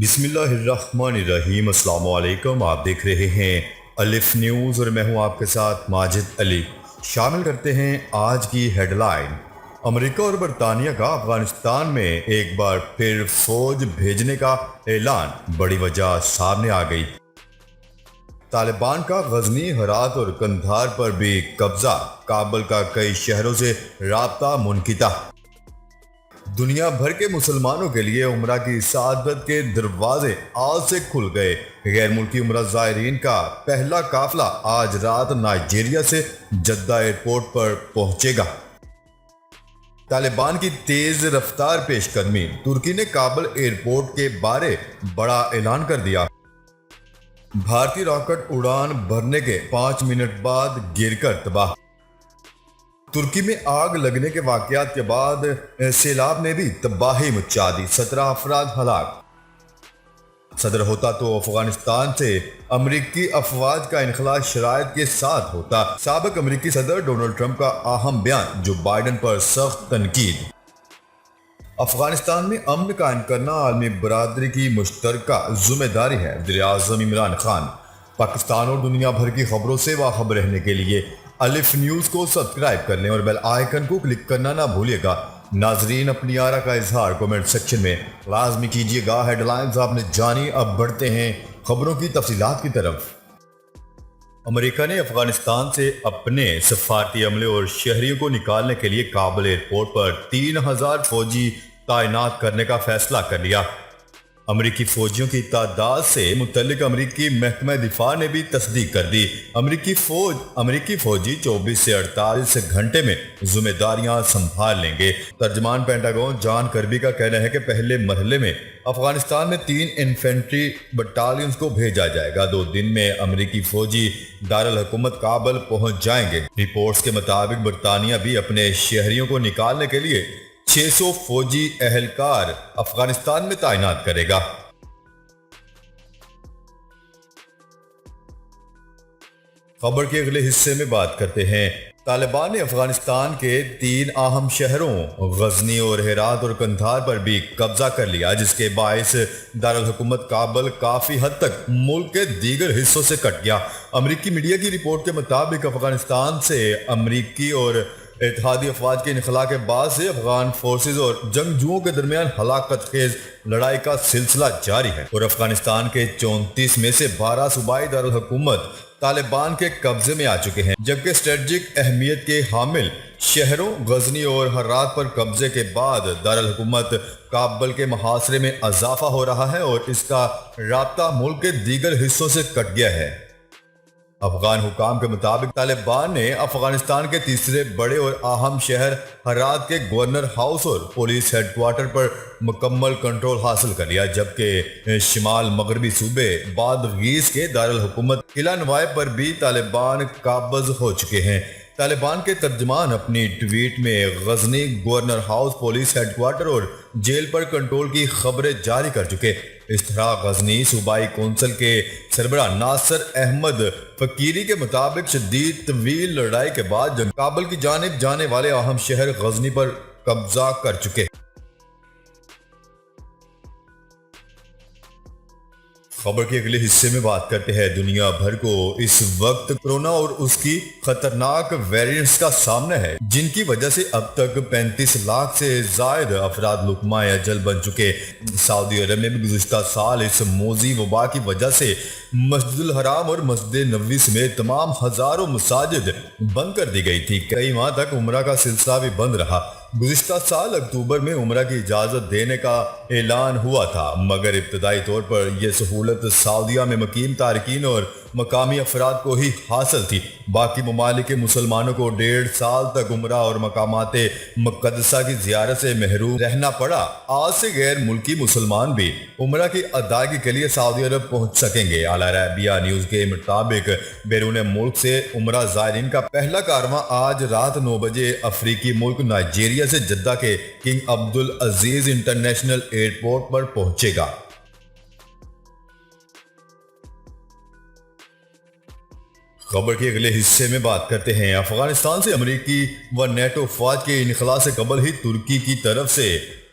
بسم اللہ الرحمن الرحیم۔ السلام علیکم، آپ دیکھ رہے ہیں الف نیوز اور میں ہوں آپ کے ساتھ ماجد علی۔ شامل کرتے ہیں آج کی ہیڈ لائن۔ امریکہ اور برطانیہ کا افغانستان میں ایک بار پھر فوج بھیجنے کا اعلان، بڑی وجہ سامنے آ گئی۔ طالبان کا غزنی، ہرات اور قندھار پر بھی قبضہ، کابل کا کئی شہروں سے رابطہ منقطع۔ دنیا بھر کے مسلمانوں کے لیے عمرہ کی سعادت کے دروازے آج سے کھل گئے۔ غیر ملکی عمرہ زائرین کا پہلا قافلہ آج رات نائجیریا سے جدہ ایئرپورٹ پر پہنچے گا۔ طالبان کی تیز رفتار پیش قدمی، ترکی نے کابل ایئرپورٹ کے بارے بڑا اعلان کر دیا۔ بھارتی راکٹ اڑان بھرنے کے 5 منٹ بعد گر کر تباہ۔ ترکی میں آگ لگنے کے واقعات کے بعد سیلاب نے بھی تباہی مچا دی، 17 افراد ہلاک۔ صدر ہوتا تو افغانستان سے امریکی افواج کا انخلاء شرائط کے ساتھ ہوتا۔ سابق امریکی صدر ڈونلڈ ٹرمپ کا اہم بیان، جو بائیڈن پر سخت تنقید۔ افغانستان میں امن قائم کرنا عالمی برادری کی مشترکہ ذمہ داری ہے، وزیراعظم عمران خان۔ پاکستان اور دنیا بھر کی خبروں سے واخب رہنے کے لیے الف نیوز کو سبسکرائب کر لیں اور بیل آئیکن کو کلک کرنا نہ بھولیے گا۔ ناظرین، اپنی آرا کا اظہار کومنٹ سیکشن میں لازمی کیجیے گا۔ ہیڈ لائنز آپ نے جانی، اب بڑھتے ہیں خبروں کی تفصیلات کی طرف۔ امریکہ نے افغانستان سے اپنے سفارتی عملے اور شہریوں کو نکالنے کے لیے کابل ایئرپورٹ پر 3000 فوجی تعینات کرنے کا فیصلہ کر لیا۔ امریکی فوجیوں کی تعداد سے متعلق امریکی محکمہ دفاع نے بھی تصدیق کر دی۔ امریکی فوجی 24 سے 48 گھنٹے میں ذمہ داریاں سنبھال لیں گے۔ ترجمان پینٹاگون جان کربی کا کہنا ہے کہ پہلے مرحلے میں افغانستان میں 3 انفینٹری بٹالینز کو بھیجا جائے گا۔ 2 دن میں امریکی فوجی دارالحکومت کابل پہنچ جائیں گے۔ رپورٹس کے مطابق برطانیہ بھی اپنے شہریوں کو نکالنے کے لیے 600 فوجی اہلکار افغانستان میں تعینات کرے گا۔ خبر کے اگلے حصے میں بات کرتے ہیں۔ طالبان نے افغانستان کے 3 اہم شہروں غزنی اور ہرات اور قندھار پر بھی قبضہ کر لیا، جس کے باعث دارالحکومت کابل کافی حد تک ملک کے دیگر حصوں سے کٹ گیا۔ امریکی میڈیا کی رپورٹ کے مطابق افغانستان سے امریکی اور اتحادی افواج کے انخلاء کے بعد سے افغان فورسز اور جنگجوؤں کے درمیان ہلاکت خیز لڑائی کا سلسلہ جاری ہے، اور افغانستان کے 34 میں سے 12 صوبائی دارالحکومت طالبان کے قبضے میں آ چکے ہیں، جبکہ اسٹریٹجک اہمیت کے حامل شہروں غزنی اور ہرات پر قبضے کے بعد دارالحکومت کابل کے محاصرے میں اضافہ ہو رہا ہے اور اس کا رابطہ ملک کے دیگر حصوں سے کٹ گیا ہے۔ افغان حکام کے مطابق طالبان نے افغانستان کے تیسرے بڑے اور اہم شہر ہرات کے گورنر ہاؤس اور پولیس ہیڈ کوارٹر پر مکمل کنٹرول حاصل کر لیا، جبکہ شمال مغربی صوبے بادغیس کے دارالحکومت قلعہ نوائے پر بھی طالبان قابض ہو چکے ہیں۔ طالبان کے ترجمان اپنی ٹویٹ میں Ghazni governor house, police headquarter اور جیل پر کنٹرول کی خبریں جاری کر چکے۔ اس طرح غزنی صوبائی کونسل کے سربراہ ناصر احمد فقیری کے مطابق شدید طویل لڑائی کے بعد کابل کی جانب جانے والے اہم شہر غزنی پر قبضہ کر چکے۔ خبر کے اگلے حصے میں بات کرتے ہیں۔ دنیا بھر کو اس وقت کورونا اور اس کی خطرناک ویریئنٹس کا سامنا ہے، جن کی وجہ سے اب تک 35 لاکھ سے زائد افراد لقمہ اجل بن چکے۔ سعودی عرب میں بھی گزشتہ سال اس موذی وبا کی وجہ سے مسجد الحرام اور مسجد نبوی سمیت تمام ہزاروں مساجد بند کر دی گئی تھی۔ کئی ماہ تک عمرہ کا سلسلہ بھی بند رہا۔ گزشتہ سال اکتوبر میں عمرہ کی اجازت دینے کا اعلان ہوا تھا، مگر ابتدائی طور پر یہ سہولت سعودیہ میں مقیم تارکین اور مقامی افراد کو ہی حاصل تھی۔ باقی ممالک کے مسلمانوں کو 1.5 سال تک عمرہ اور مقامات مقدسہ کی زیارت سے محروم رہنا پڑا۔ آج سے غیر ملکی مسلمان بھی عمرہ کی ادائیگی کے لیے سعودی عرب پہنچ سکیں گے۔ العربیہ نیوز کے مطابق بیرون ملک سے عمرہ زائرین کا پہلا کارواں آج رات 9 بجے افریقی ملک نائجیریا سے جدہ کے کنگ عبدالعزیز انٹرنیشنل ایئرپورٹ پر پہنچے گا۔ خبر کے اگلے حصے میں بات کرتے ہیں۔ افغانستان سے امریکی و نیٹو افواج کے انخلاء سے قبل ہی ترکی کی طرف سے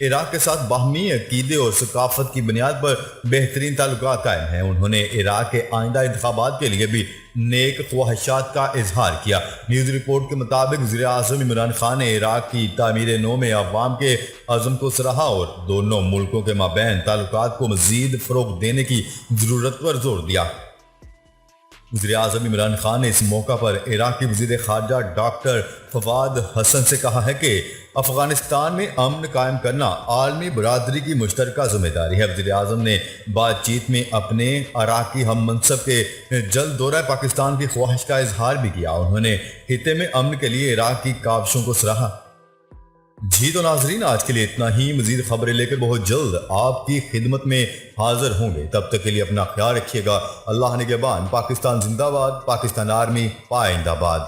عراق کے ساتھ باہمی عقیدے اور ثقافت کی بنیاد پر بہترین تعلقات قائم ہیں۔ انہوں نے عراق کے آئندہ انتخابات کے لیے بھی نیک خواہشات کا اظہار کیا۔ نیوز رپورٹ کے مطابق وزیر اعظم عمران خان نے عراق کی تعمیر نو میں عوام کے عزم کو سراہا اور دونوں ملکوں کے مابین تعلقات کو مزید فروغ دینے کی ضرورت پر زور دیا۔ وزیر اعظم عمران خان نے اس موقع پر عراق کی وزیر خارجہ ڈاکٹر فواد حسن سے کہا ہے کہ افغانستان میں امن قائم کرنا عالمی برادری کی مشترکہ ذمہ داری ہے۔ وزیر اعظم نے بات چیت میں اپنے عراقی ہم منصب کے جلد دورہ پاکستان کی خواہش کا اظہار بھی کیا۔ انہوں نے خطے میں امن کے لیے عراق کی کاوشوں کو سراہا۔ جی تو ناظرین، آج کے لیے اتنا ہی۔ مزید خبریں لے کر بہت جلد آپ کی خدمت میں حاضر ہوں گے۔ تب تک کے لیے اپنا خیال رکھیے گا۔ اللہ نگہبان۔ پاکستان زندہ باد۔ پاکستان آرمی پائندہ باد۔